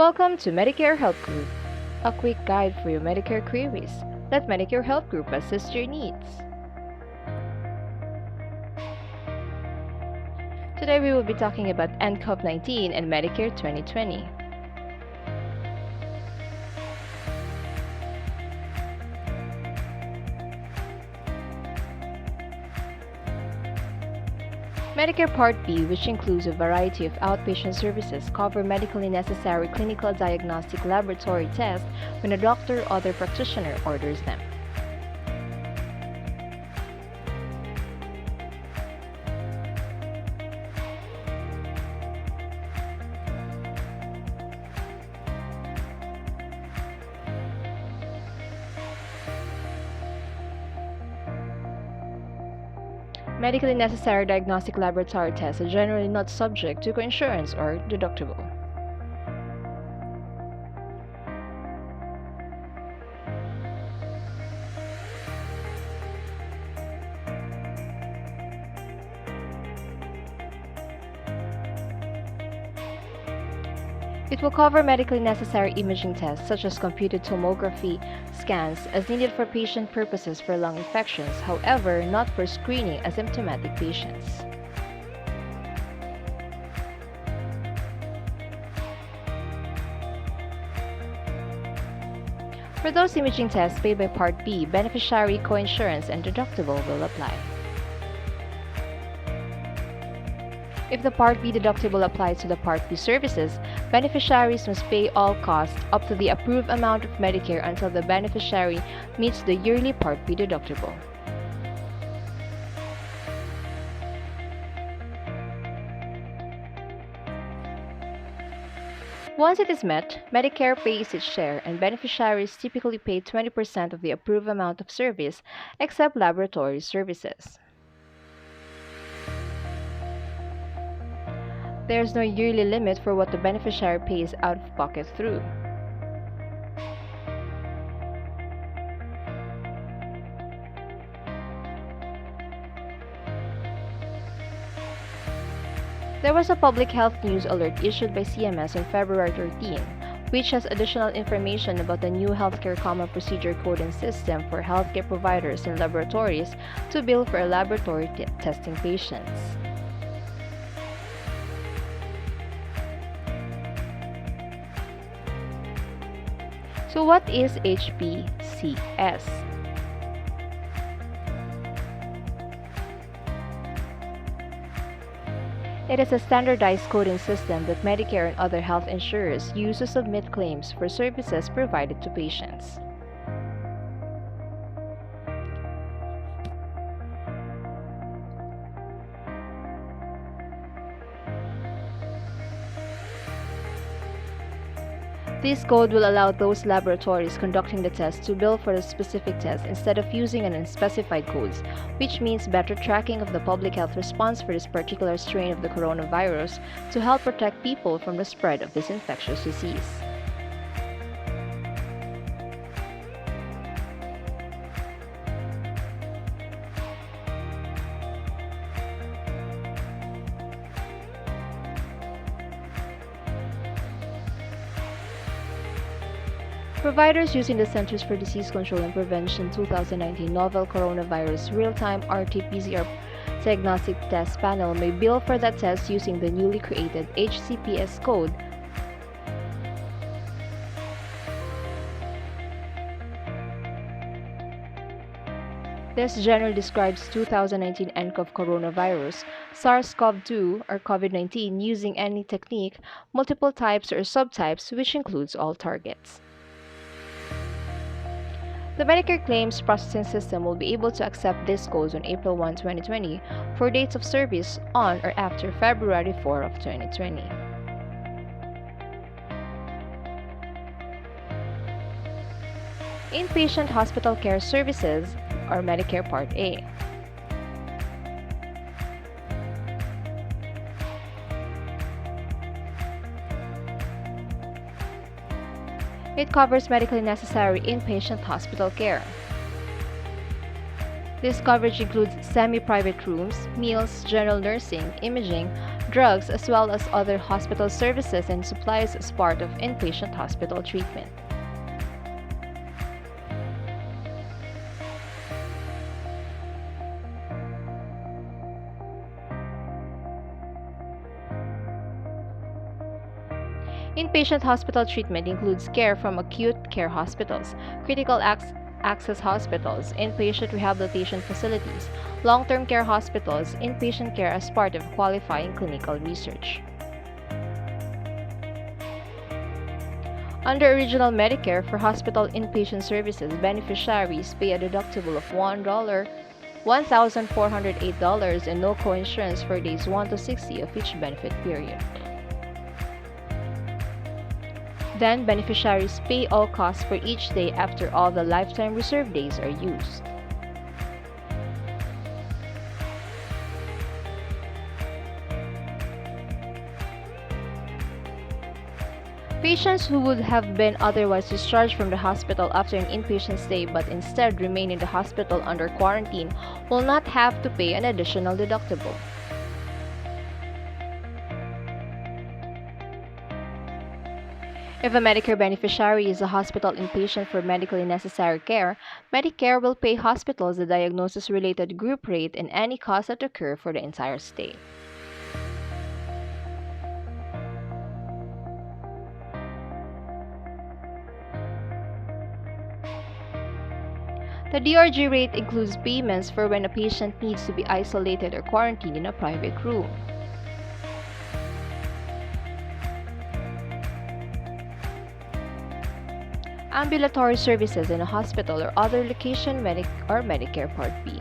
Welcome to Medicare Health Group, a quick guide for your Medicare queries. Let Medicare Health Group assist your needs. Today we will be talking about NCOV 19 and Medicare 2020. Medicare Part B, which includes a variety of outpatient services, cover medically necessary clinical diagnostic laboratory tests when a doctor or other practitioner orders them. Medically necessary diagnostic laboratory tests are generally not subject to coinsurance or deductible. It will cover medically necessary imaging tests such as computed tomography scans as needed for patient purposes for lung infections, however, not for screening asymptomatic patients. For those imaging tests paid by Part B, beneficiary coinsurance and deductible will apply. If the Part B deductible applies to the Part B services, beneficiaries must pay all costs up to the approved amount of Medicare until the beneficiary meets the yearly Part B deductible. Once it is met, Medicare pays its share and beneficiaries typically pay 20% of the approved amount of service except laboratory services. There is no yearly limit for what the beneficiary pays out of pocket through. There was a public health news alert issued by CMS on February 13, which has additional information about the new Healthcare Common Procedure Coding System for healthcare providers and laboratories to bill for laboratory testing patients. So what is HPCS? It is a standardized coding system that Medicare and other health insurers use to submit claims for services provided to patients. This code will allow those laboratories conducting the test to bill for the specific test instead of using an unspecified codes, which means better tracking of the public health response for this particular strain of the coronavirus to help protect people from the spread of this infectious disease. Providers using the Centers for Disease Control and Prevention 2019 Novel Coronavirus Real-Time RT-PCR Diagnostic Test Panel may bill for that test using the newly created HCPCS code. This generally describes 2019 NCOV coronavirus, SARS-CoV-2 or COVID-19 using any technique, multiple types or subtypes, which includes all targets. The Medicare Claims Processing System will be able to accept these codes on April 1, 2020 for dates of service on or after February 4 of 2020. Inpatient Hospital Care Services or Medicare Part A. It covers medically necessary inpatient hospital care. This coverage includes semi-private rooms, meals, general nursing, imaging, drugs, as well as other hospital services and supplies as part of inpatient hospital treatment. Inpatient hospital treatment includes care from acute care hospitals, access hospitals, inpatient rehabilitation facilities, long-term care hospitals, inpatient care as part of qualifying clinical research. Under Original Medicare for hospital inpatient services, beneficiaries pay a deductible of $1,408 and no coinsurance for days 1 to 60 of each benefit period. Then, beneficiaries pay all costs for each day after all the lifetime reserve days are used. Patients who would have been otherwise discharged from the hospital after an inpatient stay but instead remain in the hospital under quarantine will not have to pay an additional deductible. If a Medicare beneficiary is a hospital inpatient for medically necessary care, Medicare will pay hospitals the diagnosis-related group rate and any costs that occur for the entire stay. The DRG rate includes payments for when a patient needs to be isolated or quarantined in a private room. Ambulatory services in a hospital or other location or Medicare Part B.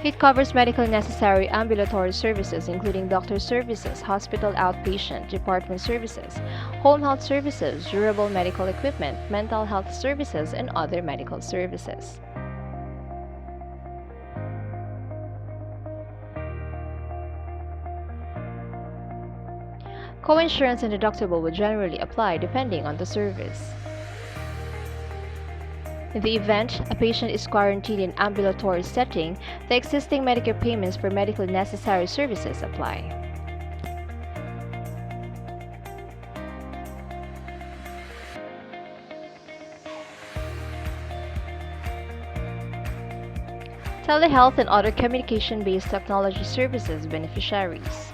It covers medically necessary ambulatory services including doctor services, hospital outpatient, department services, home health services, durable medical equipment, mental health services, and other medical services. Coinsurance and deductible will generally apply depending on the service. In the event a patient is quarantined in ambulatory setting, the existing Medicare payments for medically necessary services apply. Telehealth and other communication-based technology services beneficiaries.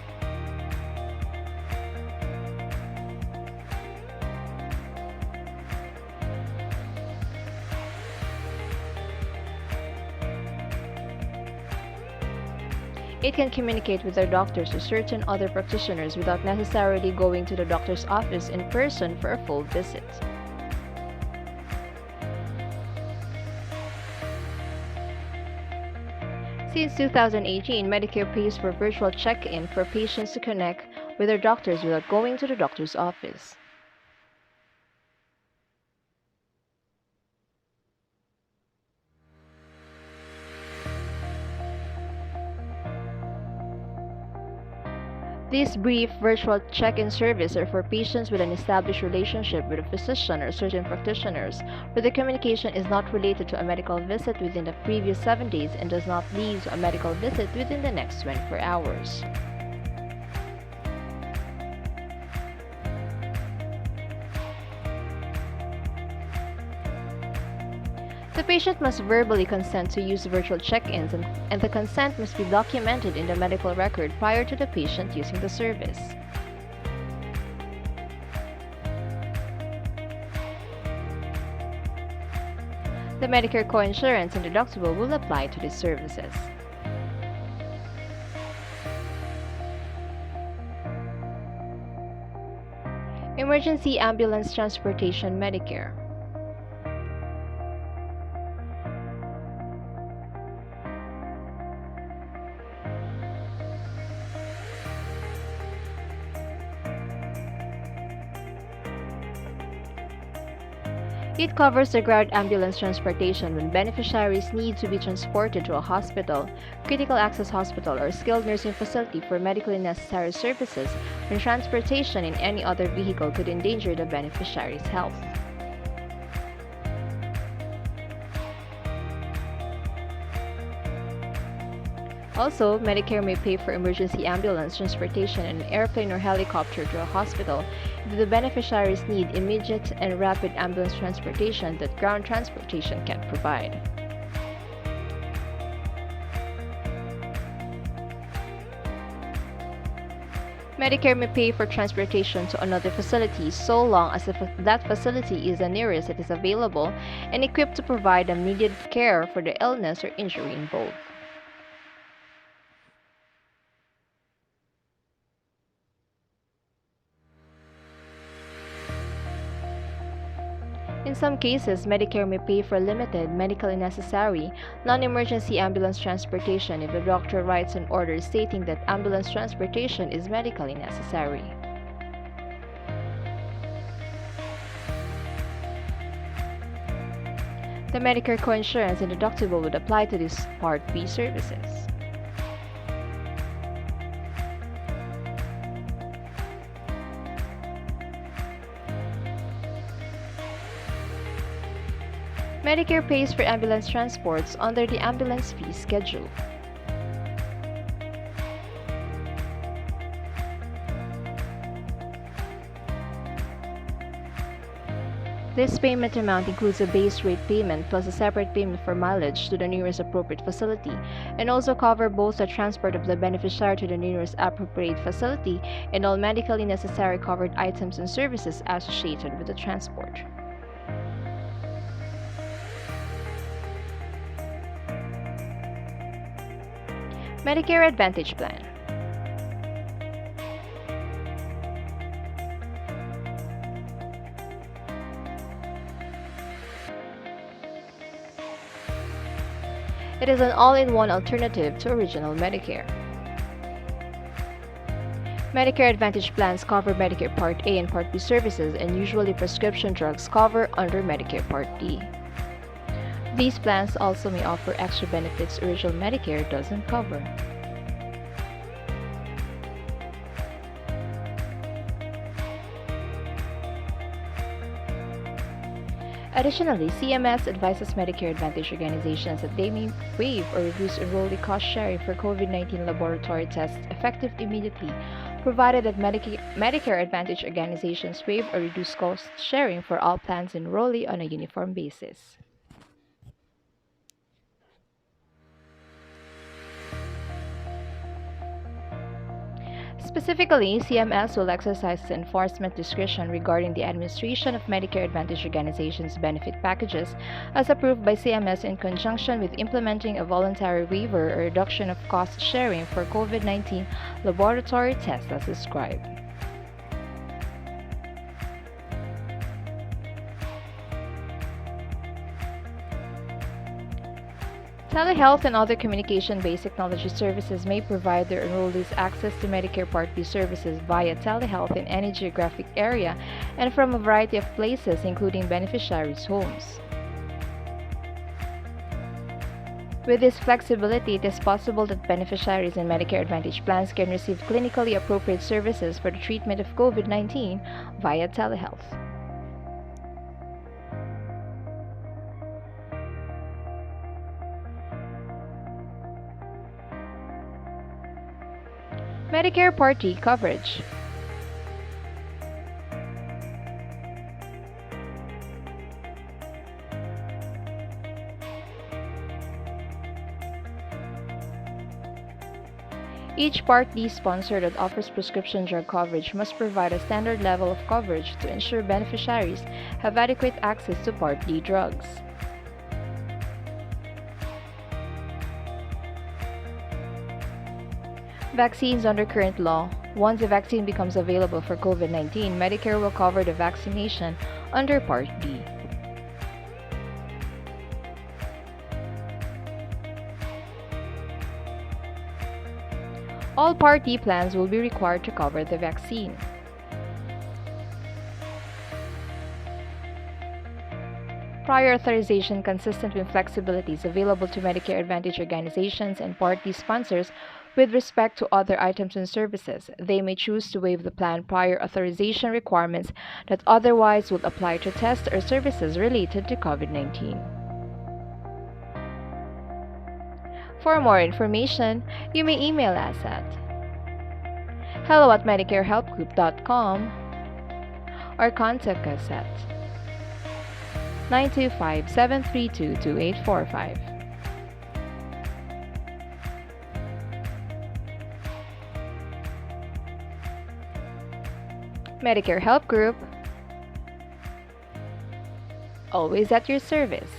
It can communicate with their doctors or certain other practitioners without necessarily going to the doctor's office in person for a full visit. Since 2018, Medicare pays for virtual check-in for patients to connect with their doctors without going to the doctor's office. These brief virtual check-in services are for patients with an established relationship with a physician or certain practitioners, where the communication is not related to a medical visit within the previous 7 days and does not lead to a medical visit within the next 24 hours. The patient must verbally consent to use virtual check-ins and the consent must be documented in the medical record prior to the patient using the service. The Medicare coinsurance and deductible will apply to these services. Emergency ambulance transportation Medicare. It covers the ground ambulance transportation when beneficiaries need to be transported to a hospital, critical access hospital, or skilled nursing facility for medically necessary services when transportation in any other vehicle could endanger the beneficiary's health. Also, Medicare may pay for emergency ambulance transportation in an airplane or helicopter to a hospital if the beneficiaries need immediate and rapid ambulance transportation that ground transportation can't provide. Medicare may pay for transportation to another facility so long as that facility is the nearest it is available and equipped to provide immediate care for the illness or injury involved. In some cases, Medicare may pay for limited, medically necessary, non-emergency ambulance transportation if the doctor writes an order stating that ambulance transportation is medically necessary. The Medicare coinsurance and deductible would apply to these Part B services. Medicare pays for ambulance transports under the ambulance fee schedule. This payment amount includes a base rate payment plus a separate payment for mileage to the nearest appropriate facility, and also cover both the transport of the beneficiary to the nearest appropriate facility and all medically necessary covered items and services associated with the transport. Medicare Advantage Plan. It is an all-in-one alternative to original Medicare. Medicare Advantage plans cover Medicare Part A and Part B services, and usually prescription drugs cover under Medicare Part D. These plans also may offer extra benefits original Medicare doesn't cover. Additionally, CMS advises Medicare Advantage organizations that they may waive or reduce enrollee cost sharing for COVID-19 laboratory tests effective immediately, provided that Medicare Advantage organizations waive or reduce cost sharing for all plans enrollee on a uniform basis. Specifically, CMS will exercise its enforcement discretion regarding the administration of Medicare Advantage organizations' benefit packages as approved by CMS in conjunction with implementing a voluntary waiver or reduction of cost sharing for COVID-19 laboratory tests as described. Telehealth and other communication-based technology services may provide their enrollees access to Medicare Part B services via telehealth in any geographic area and from a variety of places, including beneficiaries' homes. With this flexibility, it is possible that beneficiaries in Medicare Advantage plans can receive clinically appropriate services for the treatment of COVID-19 via telehealth. Medicare Part D coverage. Each Part D sponsor that offers prescription drug coverage must provide a standard level of coverage to ensure beneficiaries have adequate access to Part D drugs. Vaccines under current law. Once the vaccine becomes available for COVID-19, Medicare will cover the vaccination under Part D. All Part D plans will be required to cover the vaccine. Prior authorization consistent with flexibilities available to Medicare Advantage organizations and Part D sponsors with respect to other items and services. They may choose to waive the plan prior authorization requirements that otherwise would apply to tests or services related to COVID-19. For more information, you may email us at hello@medicarehelpgroup.com or contact us at 925-732-2845. Medicare Help Group, always at your service.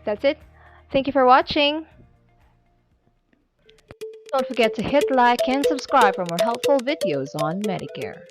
That's it. Thank you for watching. Don't forget to hit like and subscribe for more helpful videos on Medicare.